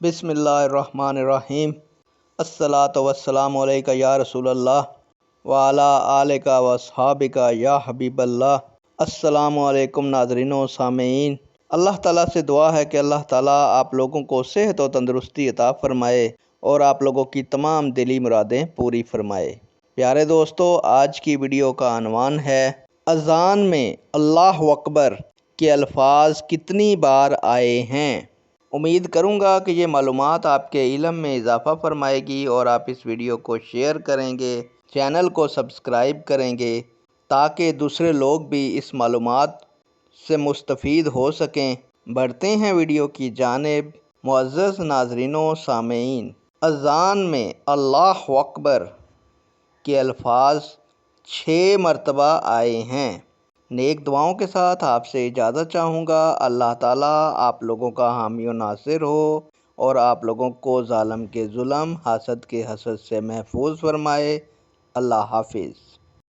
بسم اللہ الرحمن الرحیم۔ الصلاۃ والسلام علیکہ یا رسول اللہ وعلی آلک و اصحابک یا حبیب اللہ۔ السلام علیکم ناظرین و سامعین۔ اللہ تعالیٰ سے دعا ہے کہ اللہ تعالیٰ آپ لوگوں کو صحت و تندرستی عطا فرمائے اور آپ لوگوں کی تمام دلی مرادیں پوری فرمائے۔ پیارے دوستو، آج کی ویڈیو کا عنوان ہے اذان میں اللہ اکبر کے الفاظ کتنی بار آئے ہیں۔ امید کروں گا کہ یہ معلومات آپ کے علم میں اضافہ فرمائے گی اور آپ اس ویڈیو کو شیئر کریں گے، چینل کو سبسکرائب کریں گے تاکہ دوسرے لوگ بھی اس معلومات سے مستفید ہو سکیں۔ بڑھتے ہیں ویڈیو کی جانب۔ معزز ناظرین و سامعین، اذان میں اللہ اکبر کے الفاظ 6 مرتبہ آئے ہیں۔ نیک دعاؤں کے ساتھ آپ سے اجازت چاہوں گا۔ اللہ تعالیٰ آپ لوگوں کا حامی و ناصر ہو اور آپ لوگوں کو ظالم کے ظلم، حاسد کے حسد سے محفوظ فرمائے۔ اللہ حافظ۔